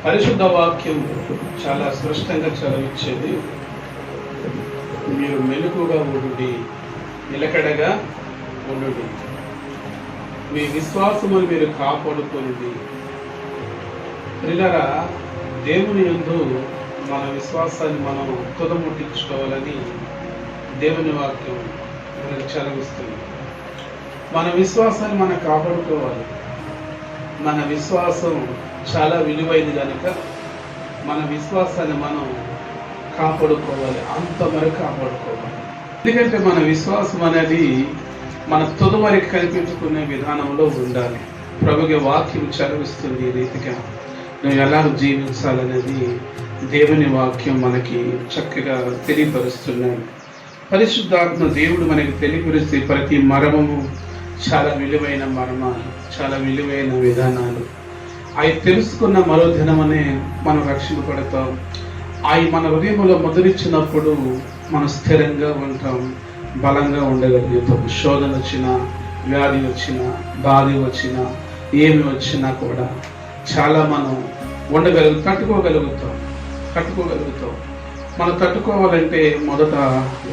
పరిశుద్ధ వాక్యం చాలా స్పష్టంగా చదివించేది. మీరు మెలకుగా ఉండుడి, నిలకడగా ఉండుడి, మీ విశ్వాసమును మీరు కాపాడుకొనుడి. ప్రియులారా, దేవుని యందు మన విశ్వాసాన్ని మనం తుదముట్టించుకోవాలని దేవుని వాక్యం మనకు చదివిస్తుంది. మన విశ్వాసాన్ని మనం కాపాడుకోవాలి. మన విశ్వాసం చాలా విలువైనది కనుక మన విశ్వాసాన్ని మనం కాపాడుకోవాలి, అంతవరకు కాపాడుకోవాలి. ఎందుకంటే మన విశ్వాసం అనేది మన తుదవరకు కనిపించుకునే విధానంలో ఉండాలి. ప్రభుకి వాక్యం చదివిస్తుంది ఈ రీతిగా నువ్వు ఎలా జీవించాలనేది దేవుని వాక్యం మనకి చక్కగా తెలియపరుస్తున్నాడు. పరిశుద్ధాత్మ దేవుడు మనకి తెలియపరిస్తే ప్రతి మర్మము చాలా విలువైన మర్మాలు, చాలా విలువైన విధానాలు అవి తెలుసుకున్న మరో దినమనే మనం రక్షింపబడతాం. అవి మన హృదయంలో ముద్రించినప్పుడు మనం స్థిరంగా ఉంటాం, బలంగా ఉండగలుగుతాం. శోధన వచ్చినా, వ్యాధి వచ్చినా, బాధ వచ్చినా, ఏమి వచ్చినా కూడా చాలా మనం తట్టుకోగలుగుతాం. మనం తట్టుకోవాలంటే మొదట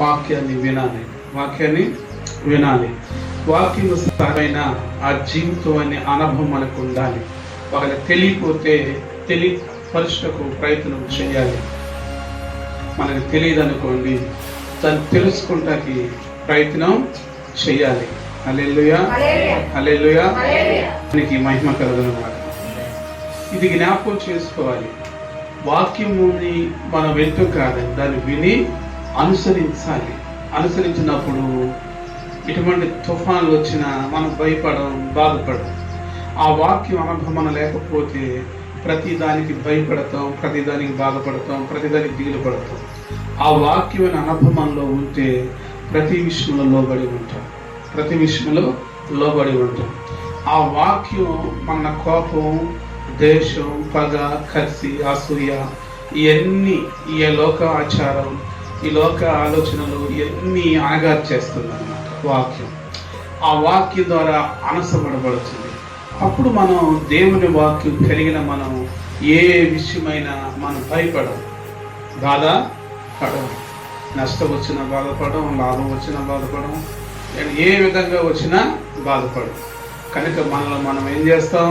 వాక్యాన్ని వినాలి. వాక్యం సరైన ఆ జీవితం అనే అనుభవం మనకు ఉండాలి. వాళ్ళకి తెలియకపోతే తెలియపరచుటకు ప్రయత్నం చేయాలి. మనకు తెలియదు అనుకోండి, దాన్ని తెలుసుకుంటానికి ప్రయత్నం చేయాలి. హల్లెలూయా, హల్లెలూయా, దానికి మహిమ కలుగునమాట. ఇది జ్ఞాపకం చేసుకోవాలి. వాక్యముని మనం వింటూ కాదని దాన్ని విని అనుసరించాలి. అనుసరించినప్పుడు ఇటువంటి తుఫాన్లు వచ్చినా మనం బాధపడం. ఆ వాక్యం అనుభవం లేకపోతే ప్రతి దానికి భయపడతాం, ప్రతి దానికి బాధపడతాం, ప్రతి దానికి దిగులు పడతాం. ఆ వాక్యమైన అనుభవంలో ఉంటే ప్రతి విషయంలో లోబడి ఉంటాం. ఆ వాక్యం మన కోపం, దేశం, పగ, కసి, అసూయ, ఇవన్నీ ఈ లోక ఆచారం, ఈ లోక ఆలోచనలు ఇవన్నీ ఆగార్చేస్తుంది అన్నమాట వాక్యం. ఆ వాక్యం ద్వారా అనసపడబడుతుంది. అప్పుడు మనం దేవుని వాక్యం కలిగిన మనం ఏ విషయమైనా మనం భయపడం, బాధపడం. నష్టం వచ్చినా బాధపడం, లాభం వచ్చినా బాధపడం, ఏ విధంగా వచ్చినా బాధపడం. కనుక మనలో మనం ఏం చేస్తాం?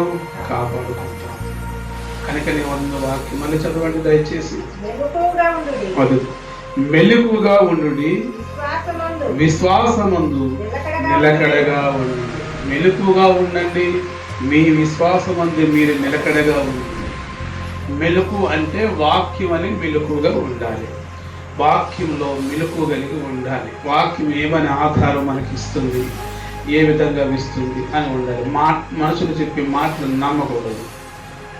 కాపాడుకుంటాం. కనుక నేను వాక్యం మళ్ళీ చదవండి దయచేసి. మెలకుగా ఉండుడి, విశ్వాసమందు నిలకడగా ఉండండి. మెలకుగా ఉండండి, మీ విశ్వాసమందు మీరు నిలకడగా ఉండండి. మెలకు అంటే వాక్యం అని మెలకుగా ఉండాలి. వాక్యంలో మెలకు కలిగి ఉండాలి. వాక్యం ఏమని ఆధారం మనకి ఇస్తుంది, ఏ విధంగా ఇస్తుంది అని ఉండాలి. మనుషులు చెప్పే మాటలు నమ్మకూడదు.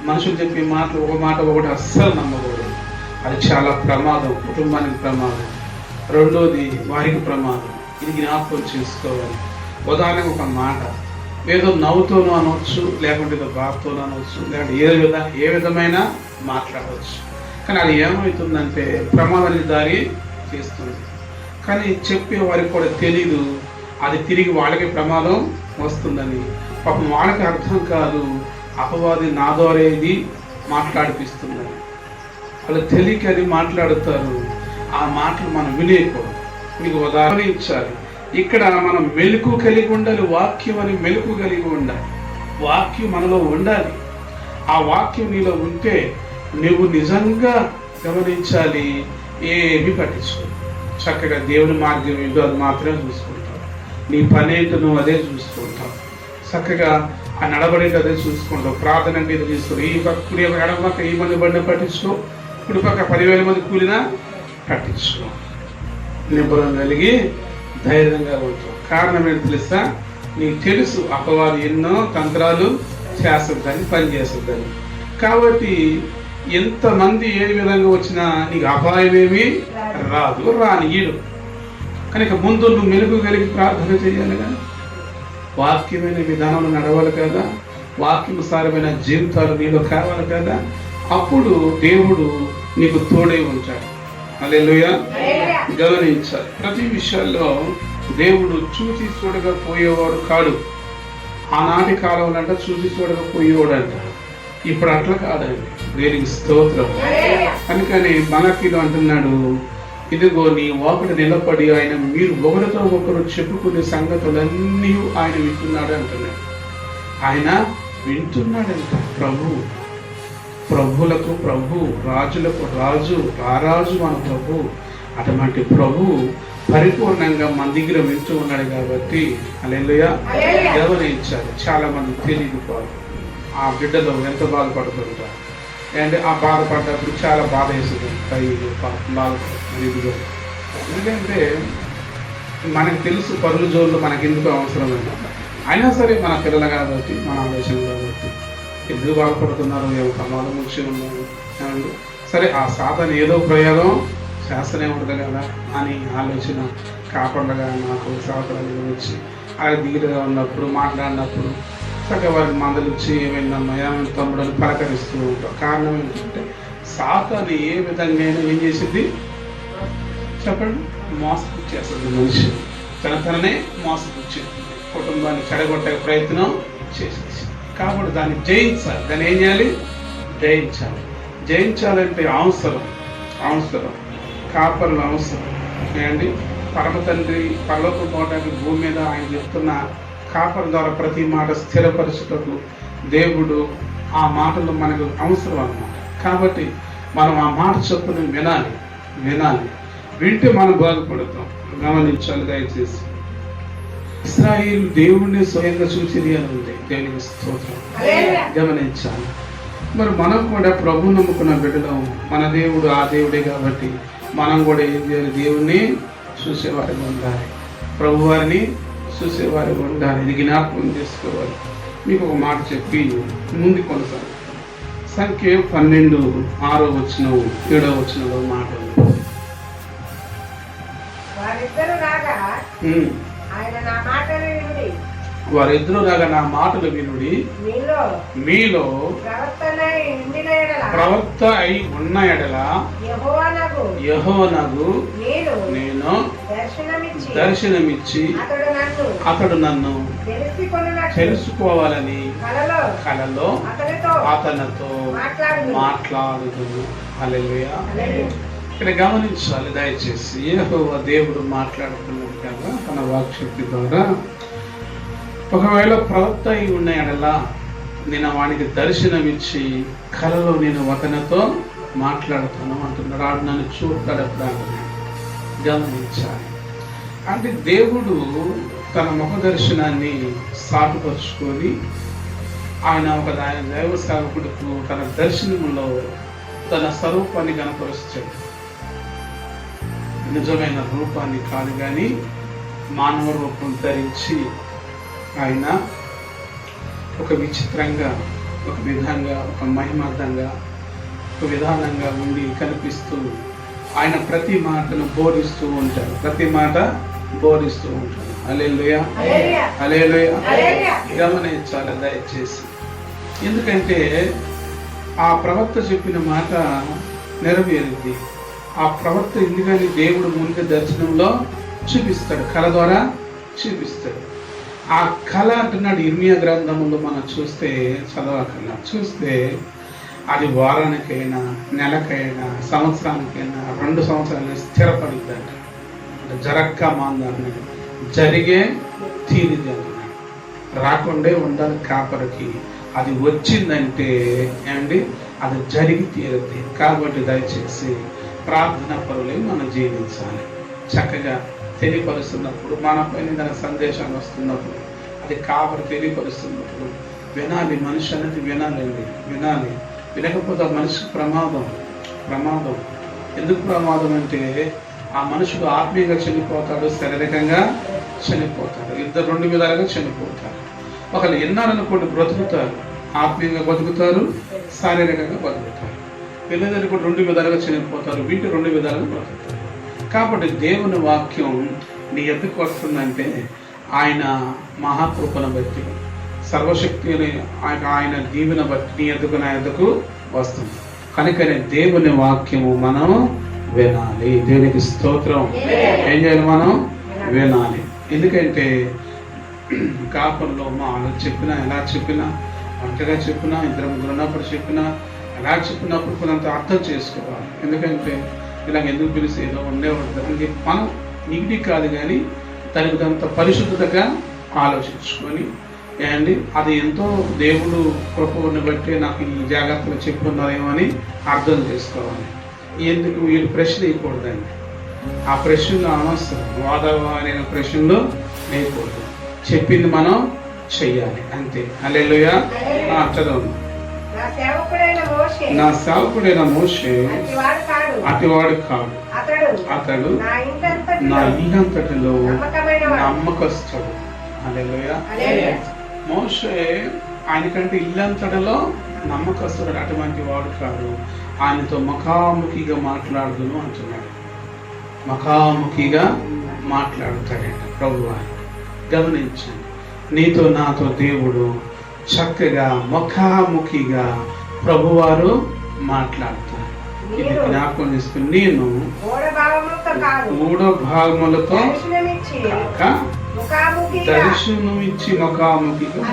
మనుషులు చెప్పే మాటలు ఒకటి అస్సలు నమ్మకూడదు. అది చాలా ప్రమాదం, కుటుంబానికి ప్రమాదం, రెండోది వారికి ప్రమాదం. ఇది జ్ఞాపకం చేసుకోవాలి. ఉదాహరణకు ఒక మాట ఏదో నవ్వుతోనూ అనవచ్చు, లేకుంటే ఏదో బాధతోనూ అనవచ్చు, లేకుంటే ఏ విధమైన మాట్లాడవచ్చు. కానీ అది ఏమవుతుందంటే ప్రమాదానికి దారి చేస్తుంది. కానీ చెప్పే వారికి కూడా తెలీదు అది తిరిగి వాళ్ళకి ప్రమాదం వస్తుందని. పాపం వాళ్ళకి అర్థం కాదు, అపవాది నా ద్వారా ఇది మాట్లాడిపిస్తుందని. వాళ్ళు తెలియక అది మాట్లాడుతారు. ఆ మాటలు మనం వినేయకూడదు. మీకు ఉదాహరణ ఇచ్చారు. ఇక్కడ మనం మెలకు కలిగి ఉండాలి. వాక్యం అని మెలకు కలిగి ఉండాలి. వాక్యం మనలో ఉండాలి. ఆ వాక్యం నీలో ఉంటే నువ్వు నిజంగా గమనించాలి, ఏమి పట్టించుకో. చక్కగా దేవుని మార్గం ఏంటో అది మాత్రమే చూసుకుంటావు. నీ పని ఏంటో నువ్వు అదే చూసుకుంటావు. చక్కగా ఆ నడబడేది అదే చూసుకుంటావు. ప్రార్థన అంటే ఇది తీసుకో. ఈ పక్క ఎడమక్క ఈ మంది బండి పట్టించుకో, ఇప్పుడు పక్క 10,000 మంది కూలినా పట్టించుకో. నిబ్బరం కలిగి ధైర్యంగా ఉంటావు. కారణం ఏంటి తెలుసా? నీకు తెలుసు అపవాది ఎన్నో తంత్రాలు చేస్తుందని, పనిచేస్తుందని. కాబట్టి ఎంతమంది ఏ విధంగా వచ్చినా నీకు అపాయమేమి రానియడు. కనుక ముందు నువ్వు మెలుగు కలిగి ప్రార్థన చేయాలి కదా, వాక్యమైన విధానంలో నడవాలి కదా, వాక్యసారమైన జీవితాలు నీలో కావాలి కదా. అప్పుడు దేవుడు నీకు తోడై ఉంటాడు. హల్లెలూయా. గమనించాలి, ప్రతి విషయాల్లో దేవుడు చూసి చూడగా పోయేవాడు కాడు. ఆనాటి కాలంలో చూసి చూడగా పోయేవాడు అంట. ఇప్పుడు అట్లా కాదండి. దేనికి స్తోత్రం. కనుకని మలకీలో అంటున్నాడు, ఇదిగో నీ వాకుట నిలబడి ఆయన మీరు ఒకరితో ఒకరు చెప్పుకునే సంగతులన్నీ ఆయన వింటున్నాడు అంటున్నాడు. ఆయన వింటున్నాడంట. ప్రభువులకు ప్రభు, రాజులకు రాజు, రారాజు మన ప్రభు. అటువంటి ప్రభు పరిపూర్ణంగా మన దగ్గర వింటూ ఉన్నాడు కాబట్టి హల్లెలూయా గమనించాలి. చాలా మంది తెలియదు ఆ బిడ్డలో ఎంత బాధపడుతుంటారు. అండ్ ఆ బాధపడ్డప్పుడు చాలా బాధ వేస్తుంది. ఎందుకంటే మనకు తెలుసు పరుల జోళ్ళు మనకి ఎందుకు అవసరమైన, అయినా సరే మన పిల్లలు కాబట్టి మన ఆలోచన కాబట్టి ఎందుకు బాధపడుతున్నారు, ఏమో ప్రమాదం వచ్చి ఉన్నారు సరే, ఆ సాధన ఏదో ప్రయోగం చేస్తూనే ఉంటుంది కదా అని ఆలోచన కాకుండా నాకు సాధనలు వచ్చి అలా దిగులుగా ఉన్నప్పుడు మాట్లాడినప్పుడు చక్కగా వారికి మందలు ఇచ్చి ఏమైందమ్మా ఏమైనా తమ్ముడు అని పలకరిస్తూ ఉంటాం. కారణం ఏంటంటే సాతాను ఏ విధంగా ఏం చేసింది చెప్పండి, మోసపుచ్చేస్తుంది. మనిషి తననే మోసపుచ్చేస్తుంది, కుటుంబాన్ని చెడగొట్టే ప్రయత్నం చేసేసి. కాబట్టి దాన్ని జయించాలి. దాన్ని ఏం చేయాలి? జయించాలంటే అవసరం కాపర్లు అవసరం అండి. పరమ తండ్రి పరలోకం పోవడానికి భూమి మీద ఆయన చెప్తున్న కాపర్ ద్వారా ప్రతి మాట స్థిరపరచుటకు దేవుడు ఆ మాటలు మనకు అవసరం అన్నమాట. కాబట్టి మనం ఆ మాట చొప్పున వినాలి. వింటే మనం బాగుపడతాం. గమనించాలి దయచేసి. ఇశ్రాయేలు దేవుణ్ణి స్వయంగా చూసింది అని ఉంది. దేవునికి స్తోత్రం. గమనించాలి. మరి మనం కూడా ప్రభు నమ్ముకున్న బిడ్డలం. మన దేవుడు ఆ దేవుడే కాబట్టి మనం కూడా ఏం చేయాలి? దేవుణ్ణి చూసేవారిగా ఉండాలి, ప్రభు వారిని చూసేవారిగా ఉండాలి. ఇది జ్ఞాపకం చేసుకోవాలి. మీకు ఒక మాట చెప్పి ముందు కొనసాగు. సంఖ్య 12:6-7 మాట వారిద్దరూ రాగా నా మాటలు వినుడి, మీలో ప్రవక్త అయి ఉన్న ఎడల యెహోవానగు నేను దర్శనమిచ్చి అతడు నన్ను తెలుసుకోవాలని కలలో అతనితో మాట్లాడుదును. హల్లెలూయా. ఇక్కడ గమనించాలి దయచేసి. యెహోవా దేవుడు మాట్లాడుతున్నాడు కదా తన వాక్శక్తి ద్వారా. ఒకవేళ ప్రవక్త అయి ఉన్న ఎడల నేను వానికి దర్శనమిచ్చి కలలో నేను అతనితో మాట్లాడుతాను అంటున్నాడు. ఆడు నన్ను చూడతాడు అంటున్నాడు. గమనించాలి. అంటే దేవుడు తన ముఖ దర్శనాన్ని సాటుపరుచుకొని ఆయన దైవ సేవకుడికి తన దర్శనంలో తన స్వరూపాన్ని కనపరుస్తాడు. నిజమైన రూపాన్ని కాదు కానీ మానవ రూపం ధరించి ఆయన ఒక విచిత్రంగా, ఒక విధంగా, ఒక మహిమార్థంగా, ఒక విధానంగా ఉండి కనిపిస్తూ ఆయన ప్రతి మాటను బోధిస్తూ ఉంటాడు. హల్లెలూయా. గమనించాలి దయచేసి. ఎందుకంటే ఆ ప్రవక్త చెప్పిన మాట నెరవేరింది. ఆ ప్రవక్త ఎందుకని దేవుడు ముందు దర్శనంలో చూపిస్తాడు, కళ ద్వారా చూపిస్తాడు. ఆ కళ అంటున్నాడు ఇర్మియా గ్రంథంలో మనం చూస్తే అది వారానికైనా, నెలకైనా, సంవత్సరానికైనా, 2 సంవత్సరాలైనా స్థిరపడుతుందంట. అంటే జరక్క మాందన్నాడు, జరిగే తీరిది అన్నాడు. రాకుండే ఉండాలి కాపరికి. అది వచ్చిందంటే ఏమండి అది జరిగి తీరుద్ది. కాబట్టి దయచేసి ప్రార్థన పరులే మనం జీవించాలి. చక్కగా తెలియపరుస్తున్నప్పుడు మన పైన దాని సందేశాలు వస్తున్నప్పుడు అది కాపరి తెలియపరుస్తున్నప్పుడు వినాలి. మనిషి అనేది వినాలి. వినకపోతే మనిషికి ప్రమాదం. ఎందుకు ప్రమాదం అంటే ఆ మనుషుడు ఆత్మీయంగా చనిపోతాడు, శారీరకంగా చనిపోతాడు. 2 విధాలుగా చనిపోతారు. ఒకళ్ళు ఎన్నారనుకోండి బ్రతుకుతారు, ఆత్మీయంగా బతుకుతారు, శారీరకంగా బతుకుతారు. పిల్లలు కూడా 2 విధాలుగా చనిపోతారు, వీటి 2 విధాలుగా బ్రతుకుతారు. కాబట్టి దేవుని వాక్యం నీ ఎద్దుకు వస్తుందంటే ఆయన మహాకృపను బట్టి, సర్వశక్తిని ఆయన దీవెన బట్టి నీ ఎద్దుకు నా ఎద్దుకు వస్తుంది. కనుకనే దేవుని వాక్యము మనం వినాలి. దేవునికి స్తోత్రం. ఏం చేయాలి? మనం వినాలి. ఎందుకంటే కాపర్లో మా చెప్పినా, ఎలా చెప్పినా, ఒంటరిగా చెప్పినా, 2-3 ఉన్నప్పుడు చెప్పినా, అలా చెప్పినప్పుడు కొంత అర్థం చేసుకోవాలి. ఎందుకంటే ఇలాగ ఎందుకు పిలిచి ఏదో ఉండే ఉంటుంది మనం నీటి కాదు, కానీ దానికి అంత పరిశుద్ధతగా ఆలోచించుకొని అండి అది ఎంతో దేవుడు కృపను బట్టి నాకు ఈ జాగ్రత్తలు చెప్పుకున్నారేమో అని అర్థం చేసుకోవాలి. ఎందుకు వీళ్ళు ప్రశ్న వేయకూడదండి. ఆ ప్రశ్నలో అనవసరం, వాదమైన ప్రశ్నలో వేయకూడదు. చెప్పింది మనం చెయ్యాలి అంతే. హల్లెలూయా. చదవండి. నా సేవకుడైన మోషే అటివాడు కాడు, అతడు నా ఇల్లంతటిలో నమ్మకస్తుడు. హల్లెలూయా. మోషే ఆయనకంటే ఇల్లంతటిలో నమ్మకస్తుడు, అటువంటి వాడు కాడు. ఆయనతో ముఖాముఖిగా మాట్లాడుదును అంటున్నాడు. ముఖాముఖిగా మాట్లాడుతాడంట ప్రభువా. గమనించండి, నీతో నాతో దేవుడు చక్కగా ముఖాముఖిగా ప్రభువారు మాట్లాడతారు. ఇది జ్ఞాపకం చేసుకుని నేను మూడో భాగములతో కాక దర్శనం ఇచ్చి ముఖాముఖిగా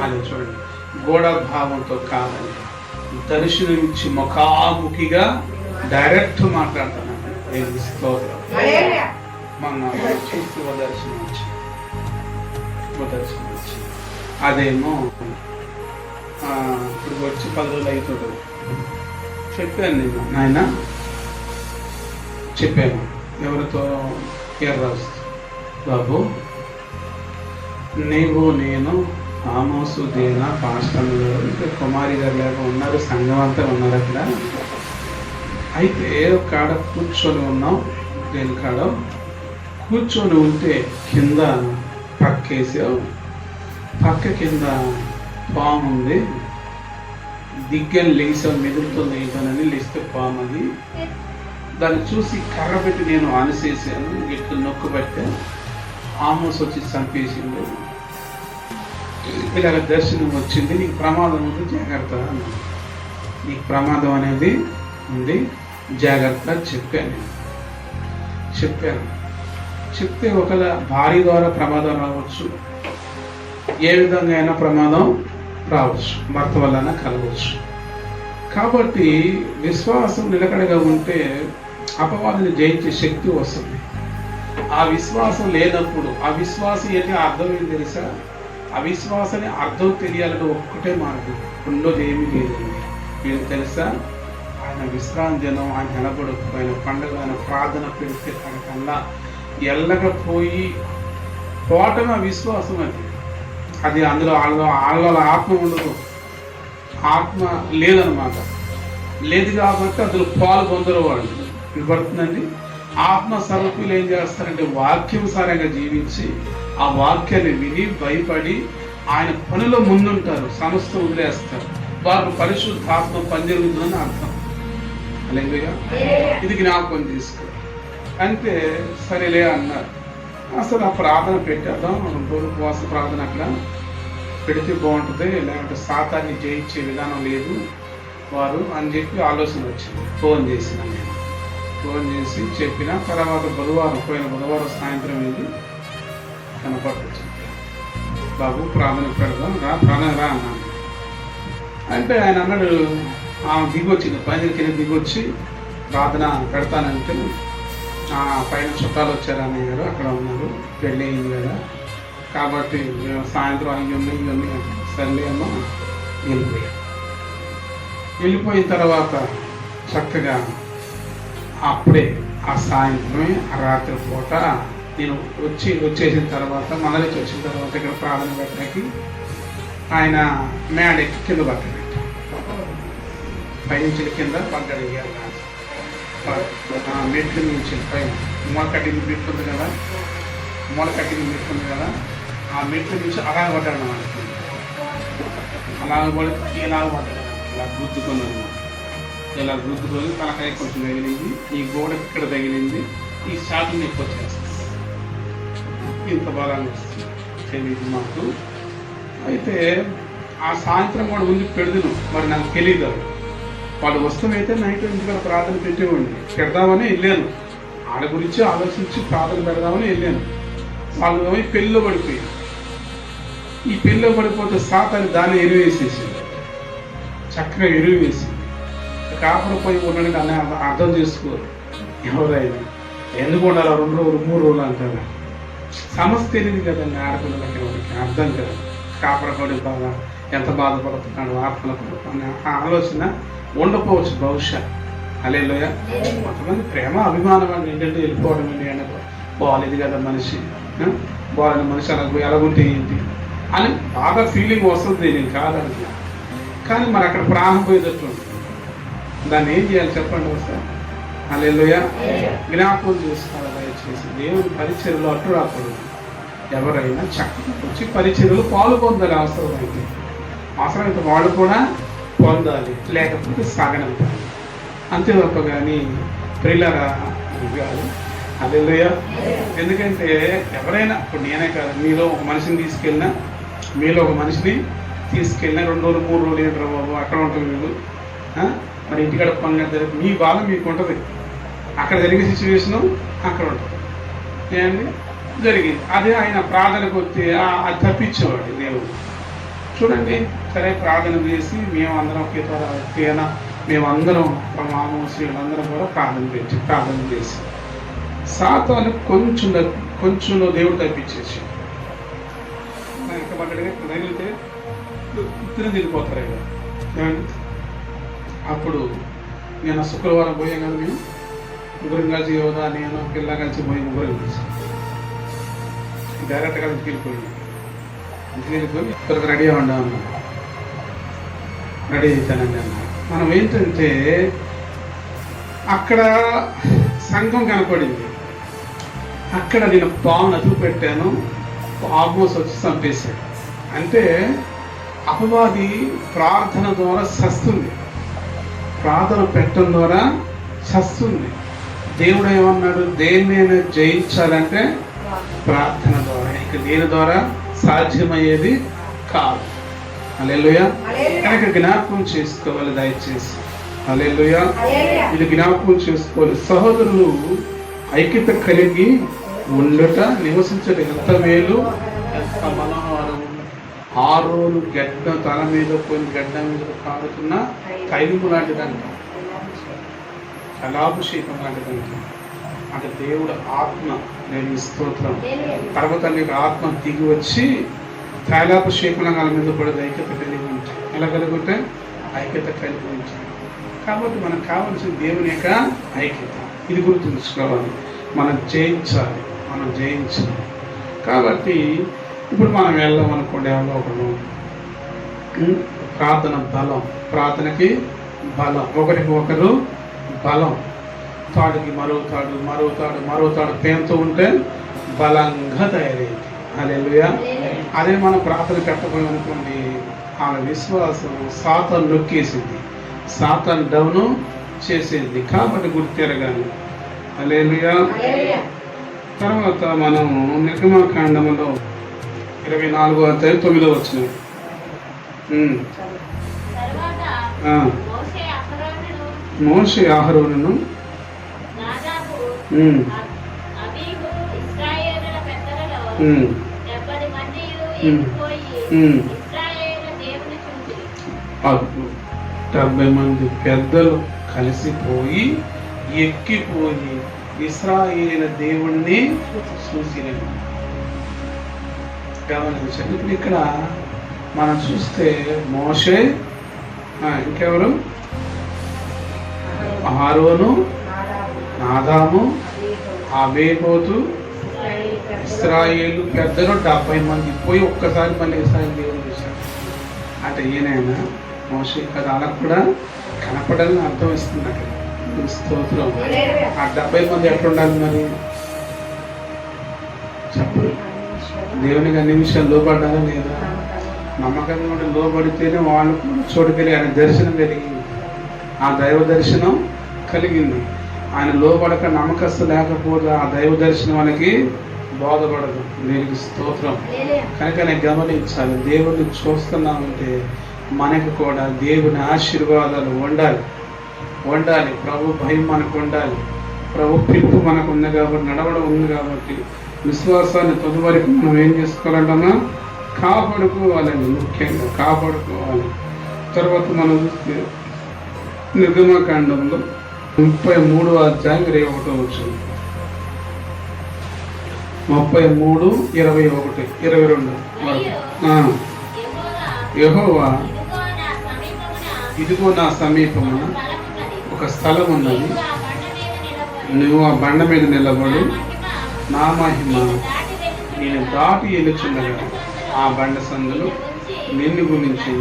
అని చూడండి. గోడ భావంతో కాదని దర్శనం ఇచ్చి ముఖాముఖిగా డైరెక్ట్ మాట్లాడతాను. మన దర్శనం వచ్చి అదేమో ఇప్పుడు వచ్చి 10 రోజులు అవుతుంది. చెప్పాను నేను నాయన, చెప్పాను ఎవరితో, ఎర్రాజు బాబు, నీవు నేను ఆమోసు దేనా పాస్టర్లు గారు ఇంకా కుమారి గారు లేక ఉన్నారు, సంఘం అంతా ఉన్నారు అక్కడ. అయితే కాడ కూర్చొని ఉన్నాం. దేని కాడ కూర్చొని ఉంటే కింద పక్కేసావు, పక్క కింద పాము ఉంది. దిగ్గని లేసావు, మెదులుతుంది ఏంటనని లేస్తే పాము అది. దాన్ని చూసి కర్ర పెట్టి నేను ఆనిసేసాను, ఇట్లా నొక్కబట్టే ఆమోస్ వచ్చి చంపేసిండు. ఇలాగ దర్శనం వచ్చింది, నీకు ప్రమాదం ఉంది జాగ్రత్త అన్నాడు. నీకు ప్రమాదం అనేది ఉంది జాగ్రత్త చెప్పాను. చెప్తే ఒకవేళ భార్య ద్వారా ప్రమాదం రావచ్చు, ఏ విధంగా అయినా ప్రమాదం రావచ్చు, భర్త వలన కలవచ్చు. కాబట్టి విశ్వాసం నిలకడగా ఉంటే అపవాదిని జయించే శక్తి వస్తుంది. ఆ విశ్వాసం లేనప్పుడు, ఆ విశ్వాసం ఏంటి అర్థం ఏం తెలుసా? అవిశ్వాసాన్ని అర్థం తెలియాలంటే ఒక్కటే మార్గం, రెండోది ఏమీ లేదండి. మీరు తెలుసా, ఆయన విశ్రాంతి దినం, ఆయన నిలబడకపోయిన పండుగ, ఆయన ప్రార్థన పెడితే తనకల్లా ఎల్లకపోయి పోవటమే విశ్వాసం. అది అందులో వాళ్ళ ఆత్మ ఉండదు, ఆత్మ లేదనమాట. లేదు కాబట్టి అందులో పాలు పొందరు వాళ్ళు. వినపడుతుందండి. ఆత్మ స్వరూపులు ఏం చేస్తారంటే వాక్యానుసారంగా జీవించి ఆ వాక్యాన్ని విని భయపడి ఆయన పనిలో ముందుంటారు, సమస్త వదిలేస్తారు. వారు పరిశుద్ధాత్మ పనిజరుగుతుందని అర్థం. హల్లెలూయా. ఇది జ్ఞాపకం తీసుకో అంటే సరేలే అన్నారు. అసలు ఆ ప్రార్థన పెట్టేద్దాం, 2 రోజులు ఉపవాస ప్రార్థన అక్కడ పెడితే బాగుంటుంది, లేకపోతే సాతాన్ని జయించే విధానం లేదు వారు అని చెప్పి ఆలోచన వచ్చింది. ఫోన్ చేసిన నేను, ఫోన్ చేసి చెప్పిన తర్వాత పోయిన బుధవారం సాయంత్రం వెళ్ళి కనపడుతుంది. బాబు ప్రార్థన పెడదాం రా, ప్రార్థన రా అన్నాను. అంటే ఆయన అన్నాడు, ఆమె దిగొచ్చింది, పైన కింద దిగొచ్చి ప్రార్థన పెడతానంటే పైన చుట్టాలు వచ్చారు అన్నయ్య గారు, అక్కడ ఉన్నారు, పెళ్ళి అయింది కదా, కాబట్టి సాయంత్రం ఇవన్నీ సర్లే అమ్మ వెళ్ళిపోయిన తర్వాత చక్కగా అప్పుడే ఆ సాయంత్రమే ఆ రాత్రి పూట నేను వచ్చేసిన తర్వాత మనలిచ్చి వచ్చిన తర్వాత ఇక్కడ ప్రార్థన పెట్టడానికి ఆయన మేడ ఎక్కి కింద పడ్డాడు. పైనుంచి కింద పడ్డాడు. మెట్లు నుంచి పైన మూల కట్టింగ్ మెట్లు ఉంది కదా, ఆ మెట్ల నుంచి అలాగ పడ్డాడు అన్నమాట. అలాగ పడి ఇలాగ పడ్డాడు, ఇలా గుద్దుకున్నాను. ఇలా గుద్దుకొని తనకాయ కొంచెం తగిలింది, ఈ గోడకి ఇక్కడ తగిలింది, ఈ షాటు నొప్పి వచ్చేస్తుంది. ఇంత బలంగా వస్తుంది తెలియదు మాకు. అయితే ఆ సాయంత్రం కూడా ముందు పెడదును, మరి నాకు తెలియదు. వాళ్ళు వస్తామైతే నైట్ ఇంటికి ప్రార్థన పెట్టేవాడిని, పెడదామని వెళ్ళాను. వాళ్ళ గురించి ఆలోచించి ప్రార్థన పెడదామని వెళ్ళాను. వాళ్ళు ఏమో పెళ్ళిలో పడిపోయారు. ఈ పెళ్ళిలో పడిపోతే సాతాన్ని దాన్ని ఎరివేసేసింది. చక్కగా ఎరువు వేసింది. కాపురం పోయి ఉండడానికి అనే అర్థం చేసుకోరు ఎవరైనా. ఎందుకు ఉండాలి 2 రోజులు 3 రోజులు అంటారు. సమస్య తెలియదు కదండి ఆడపిల్లలకి, ఎవరికి అర్థం కదా. కాపురపడి బాగా ఎంత బాధపడుతున్నాడు, ఆత్మల కొరకు అనే ఆలోచన ఉండకపోవచ్చు బహుశా. హల్లెలూయా. కొంతమంది ప్రేమ అభిమానం అని ఏంటంటే వెళ్ళిపోవడం ఏంటి అంటే బాగాలేదు కదా మనిషి, బాగాలేని మనిషి ఎలాగుంటే ఏంటి అని బాగా ఫీలింగ్ వస్తుంది. నేను కాదని, కానీ మరి అక్కడ ప్రాణం పోయేటట్టు ఉంటుంది. దాన్ని ఏం చేయాలి చెప్పండి ఒకసారి. హల్లెలూయా. జ్ఞాపకం చేసుకోవాలి దయచేసి. దేవుని పరిచర్యలో అట్టు రాకూడదు. ఎవరైనా చక్కగా వచ్చి పరిచర్యలు పాలు పొందాలి. అవసరమైతే వాళ్ళు కూడా పొందాలి, లేకపోతే సాగనంపాలి. అంతే తప్ప కానీ ప్రియులారా కాదు. హల్లెలూయా. ఎందుకంటే ఎవరైనా, ఇప్పుడు నేనే కాదు, మీలో ఒక మనిషిని తీసుకెళ్ళినా, మీలో ఒక మనిషిని తీసుకెళ్ళినా 2 రోజులు 3 రోజులు ఏంటారు బాబు అక్కడ ఉంటుంది మీరు, మరి ఇంటికాడ పనులు జరిగి మీ బాధ మీకు ఉంటుంది. అక్కడ జరిగే సిచ్యువేషను అక్కడ ఉంటుంది. ఏమండి జరిగింది. అదే ఆయన ప్రార్థనకు వచ్చి అది తప్పించేవాడు దేవుడు. చూడండి, సరే ప్రార్థన చేసి మేమందరం ఒకేనా మేమందరం మామూలు కూడా ప్రార్థన చేసి సాతాను కొంచెంలో దేవుడు తప్పించేసి ఇంకా పడ్డగా తగిలితే ఇద్దరు తిరిగిపోతారు కదా. అప్పుడు నేను శుక్రవారం పోయాం కదా, మేము ముగ్గురం కలిసి యోగా నేను పిల్ల కలిసి పోయి ముగ్గురం కలిసి డైరెక్ట్గా ఇంటికి వెళ్ళిపోయి ఇక్కడికి రెడీ అవ్వండి అన్నా. రెడీ అవుతానండి అన్న. మనం ఏంటంటే అక్కడ సంఘం కనపడింది, అక్కడ నేను పావును అతుకు పెట్టాను, ఆల్మోస్ట్ వచ్చి చంపేశాడు. అంటే అపవాది ప్రార్థన ద్వారా సస్తుంది, ప్రార్థన పెట్టడం ద్వారా సస్తుంది. దేవుడు ఏమన్నాడు, దేన్నైనా జయించాలంటే ప్రార్థన ద్వారా, ఇక దేని ద్వారా సాధ్యమయ్యేది కాదు. హల్లెలూయా. కనుక జ్ఞాపకం చేసుకోవాలి దయచేసి. హల్లెలూయా. ఇది జ్ఞాపకం చేసుకోవాలి. సహోదరులు ఐక్యత కలిగి ఉండుట, నివసించడం ఎంత మేలు, ఎంత మనోహరం. ఆరోను గడ్డ తల మీద పోయిన గడ్డ మీద కారుతున్న తైలము లాంటిదంట, కళాభిషేకం లాంటిదంట. అంటే దేవుడు ఆత్మ, నేను స్తోత్రం. తర్వాత నీకు ఆత్మ దిగి వచ్చి తైలాభిషేకంగా వాళ్ళ మీద కూడా ఐక్యత కలిగి ఉంటాయి. ఎలా కలిగి ఉంటే ఐక్యత కలిగి ఉంటాయి. కాబట్టి మనకు కావాల్సిన దేవుని యొక్క ఐక్యత. ఇది గుర్తుంచుకోవాలి. మనం జయించాలి. కాబట్టి ఇప్పుడు మనం వెళ్దాం అనుకోండి, ఎవరో ఒకరు ప్రార్థన బలం, ప్రార్థనకి బలం, ఒకరికి ఒకరు బలం. తాడుకి మరో తాడు పేరుతో ఉంటే బలంగా తయారైంది. హల్లెలూయా. అదే మనం ప్రార్థన పెట్టబోయి అనుకోండి, ఆమె విశ్వాసం సాతాను నొక్కేసింది, సాతాను డౌను చేసేది. కాబట్టి గుర్తెరగాలి. హల్లెలూయా. తర్వాత మనం నిర్గమకాండములో 24వ అధ్యాయం 9వ వచనం. మోషే అహరోనును డెబ్బై మంది పెద్దలు కలిసిపోయి ఎక్కిపోయి ఇశ్రాయేలు దేవుణ్ణి చూసినట్టు గమనించండి. ఇప్పుడు ఇక్కడ మనం చూస్తే మోషే, ఇంకెవరు, అహరోను, నాదాము, అబీహూదు, ఇశ్రాయేలు పెద్దలు 70 మంది పోయి ఒక్కసారి మళ్ళీ ఇశ్రాయేలు దేవుని చూశారు. అంటే ఈయనైనా మోషే కదా, అలా కూడా కనపడాలని అర్థం ఇస్తుంది అక్కడ. స్తోత్రం. ఆ 70 మంది ఎట్లుండాలి మరి చెప్పు. దేవునికి అన్ని విషయాలు లోపడ్డారా లేదా? నమ్మకంగా ఉండి లోబడితేనే వాళ్ళు కూడా చోటుకెళ్ళి ఆయన దర్శనం కలిగింది, ఆ దైవ దర్శనం కలిగింది. ఆయన లోబడక నమ్మకస్తు లేకపోతే ఆ దైవ దర్శనం మనకి బోధపడదు. దీనికి స్తోత్రం. కనుక నేను గమనించాలి, దేవుడిని చూస్తున్నామంటే మనకు కూడా దేవుని ఆశీర్వాదాలు ఉండాలి. ప్రభు భయం మనకు ఉండాలి. ప్రభు పిలుపు మనకు ఉంది కాబట్టి, నడవడం ఉంది కాబట్టి విశ్వాసాన్ని తదువరకు మనం ఏం చేసుకోవాలంటన్నా కాపాడుకోవాలండి. ముఖ్యంగా కాపాడుకోవాలి. తర్వాత మనం చూస్తే నిర్గమకాండంలో 33వ అధ్యాయం 21వ వచనం, 33, 21, 22 వరకు. యెహోవా ఇదిగో నా సమీపమున ఒక స్థలం ఉన్నది, నువ్వు ఆ బండ మీద నిలబడి నా మహిమ నేను దాటి ఎలుచుండగా ఆ బండ సందులు నిన్ను గురించి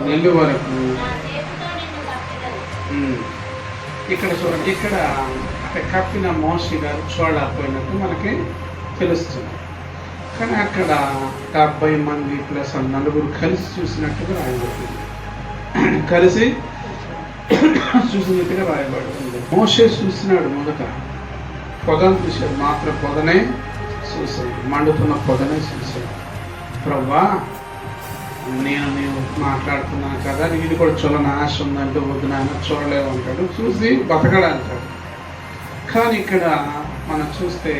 నెల్లు వరకు. ఇక్కడ చూడండి, ఇక్కడ అంటే కప్పిన మోషి గారు చూడలేకపోయినట్టు మనకి తెలుస్తుంది. కానీ అక్కడ 70 మంది ప్లస్ 4 కలిసి చూసినట్టుగా రాయబడుతుంది, కలిసి చూసినట్టుగా రాయబడుతుంది. మోషే చూసినాడు, మొదట పొదను చూశాడు, మాత్రం పొదనే చూశాడు, మండుతున్న పొదనే చూశాడు. ప్రభా నేను మాట్లాడుతున్నాను కదా, నీది కూడా చూడని ఆశ ఉందంటే వద్దు నాయన చూడలేవు అంటాడు, చూసి బతకడా అంటాడు. కానీ ఇక్కడ మనం చూస్తే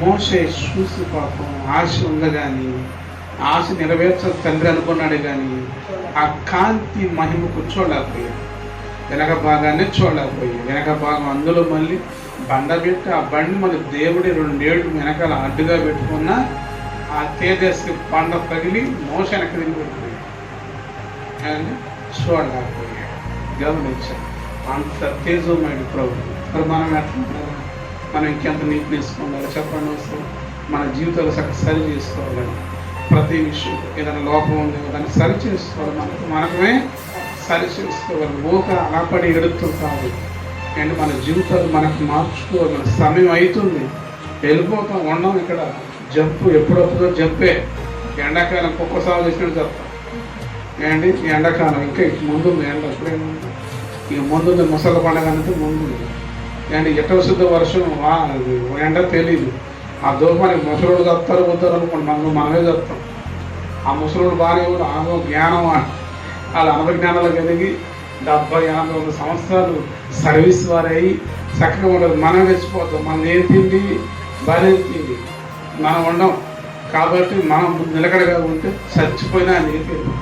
మోషే చూసి పాపం ఆశ ఉంది కానీ ఆశ నెరవేర్చాలి తండ్రి అనుకున్నాడు కానీ ఆ కాంతి మహిమకు చూడలేకపోయాడు, వెనక భాగాన్ని చూడలేకపోయాడు. వెనక భాగం అందులో మళ్ళీ బండ పెట్టి ఆ బండి మళ్ళీ దేవుడి 2 ఏళ్ళు వెనకాల అడ్డుగా పెట్టుకున్న ఆ తేజస్కి బండ తగిలి మోష వెనక తిరిగి పెట్టిపోయాడు, చూడలేకపోయాడు. గమనించాడు, అంత తేజోమయుడు ప్రభు. మరి మనం ఎట్లా, మనం ఇంకెంత నీట్నెస్ ఉండాలి చెప్పండి. వస్తాం మన జీవితాలు సరి చేసుకోవాలని, ప్రతి విషయం ఏదైనా లోపం ఉంది దాన్ని సరి చేసుకోవాలి, మనమే సరి చేసుకోవాలి. ఊక అలాపడి ఎడుతూ కాదు అండ్ మన జీవితాలు మనకు మార్చుకోవాలి. మన సమయం అవుతుంది, వెళ్ళిపోతాం, ఉండం. ఇక్కడ జంపు ఎప్పుడు వస్తుందో జంపే. ఎండాకాలం కుక్క సాగు చేసినట్టు చెప్తాం ఏంటి, ఎండాకాలం ఇంకా ముందుంది ఎండ, ఇప్పుడేముంది ఇక ముందుంది, ముసలి పండుగ అంటే ముందుంది. అండ్ ఎట్ట వస్తుందో వర్షం ఎండ తెలియదు. ఆ దూపానికి ముసలోడు చెప్తారు పోతారు అనుకోండి, మనమే చెప్తాం. ఆ ముసలోడు బాగానే కూడా ఆమె జ్ఞానం, వాళ్ళు 80 జ్ఞానాలు కలిగి 70-80 సంవత్సరాలు సర్వీస్ వారై చక్కగా ఉండదు. మనం తెచ్చిపోతాం, మనం ఏం తిండి భార్య తిండి మనం ఉండం. కాబట్టి మనం నిలకడగా ఉంటే చచ్చిపోయినా ఆయన దగ్గరికి వెళ్ళిపోతాం.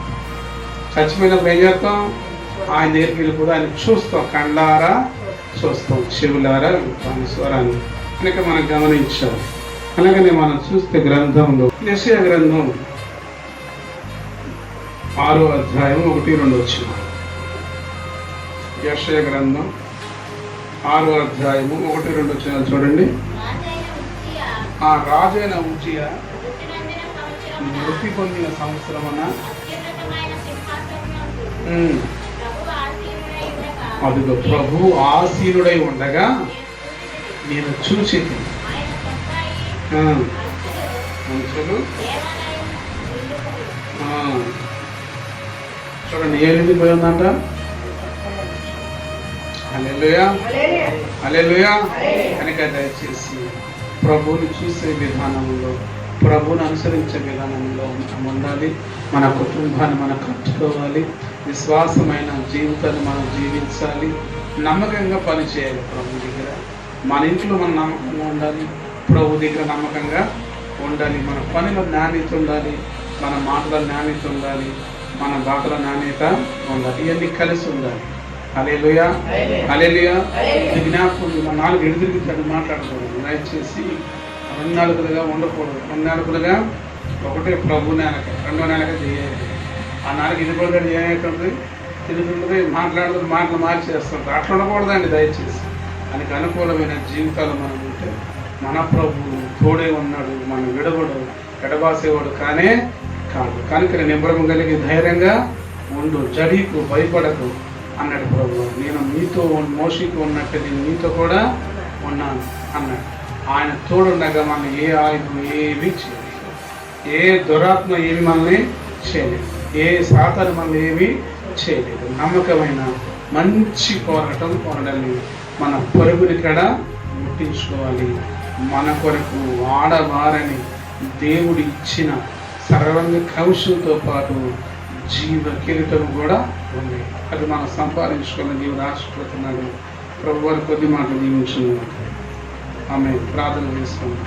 చచ్చిపోయినప్పుడు ఏం చేస్తాం, ఆయన దగ్గరికి వెళ్ళిపోతే ఆయన చూస్తాం, కండ్లారా చూస్తాం, చెవులారా వింటాం స్వరాన్ని. కనుక మనం గమనించాం. అలాగనే మనం చూస్తే గ్రంథంలో యెషయా గ్రంథం 6వ అధ్యాయం 1-2 వచ్చిన, యెషయా గ్రంథం 6వ అధ్యాయము 1-2 వచ్చిన చూడండి. ఆ రాజైన ఉజ్జియా మృతి పొందిన సంవత్సరమున అదిగో ప్రభు ఆసీనుడై ఉండగా నేను చూసి మనుషులు చూడండి ఏ రీతి పోయిందంట. హల్లెలూయా, హల్లెలూయా. కనుక దయచేసి ప్రభువుని చూసే విధానంలో, ప్రభువుని అనుసరించే విధానంలో మనం ఉండాలి. మన కుటుంబాన్ని మనం కట్టుకోవాలి, విశ్వాసమైన జీవితాన్ని మనం జీవించాలి, నమ్మకంగా పనిచేయాలి ప్రభు దగ్గర. మన ఇంట్లో మన నమ్మకంగా ఉండాలి, ప్రభు దగ్గర నమ్మకంగా ఉండాలి. మన పనిలో నాణ్యత ఉండాలి, మన మాటల నాణ్యత ఉండాలి, మన బాటల నాణ్యత ఉండాలి. ఇవన్నీ కలిసి ఉండాలి. హల్లెలూయా, హల్లెలూయా. జ్ఞాపకం 4 ఎదురుగా మాట్లాడకూడదు, దయచేసి 2 నాలుకలుగా ఉండకూడదు. 2 నాలుకలుగా ఒకటే ప్రభు నాలుక, 2వ నాలుక చేయాలి. ఆ నాలుక ఇది కూడా ఏమవుతుంది, తిరుగుతుంది, మాటలు మార్చేస్తుంది. అట్లా ఉండకూడదండి దయచేసి. ఆయనకు అనుకూలమైన జీవితాలు మనం ఉంటే మన ప్రభు తోడే ఉన్నాడు, మన విడవడు, ఎడబాసేవాడు కానే కాదు. కనుక నింబరం కలిగి ధైర్యంగా ఉండు, జడీకు భయపడకు అన్నాడు ప్రభు. నేను మీతో మోషికి ఉన్నట్టు నేను మీతో కూడా ఉన్నాను అన్నాడు. ఆయన తోడుండగా మనం ఏ ఆయుధం ఏమీ చేయలేదు, ఏ దురాత్మ ఏమి మనల్ని చేయలేదు, ఏ సాతాను మనల్ని ఏమీ చేయలేదు. నమ్మకమైన మంచి పోరాటం పోరాడాలి. మన పరుగుని కడ ముట్టించుకోవాలి. మన కొరకు ఆడవారని దేవుడు ఇచ్చిన సర్వంగ కౌశంతో పాటు జీవ కిరీటం కూడా ఉంది. అది మనం సంపాదించుకున్న దేవుడు ఆశపడుతున్నాడు. ప్రభు వారి కొద్ది మాటలు దీవించున్నాడు. ఆమె ప్రార్థన చేస్తున్నాం.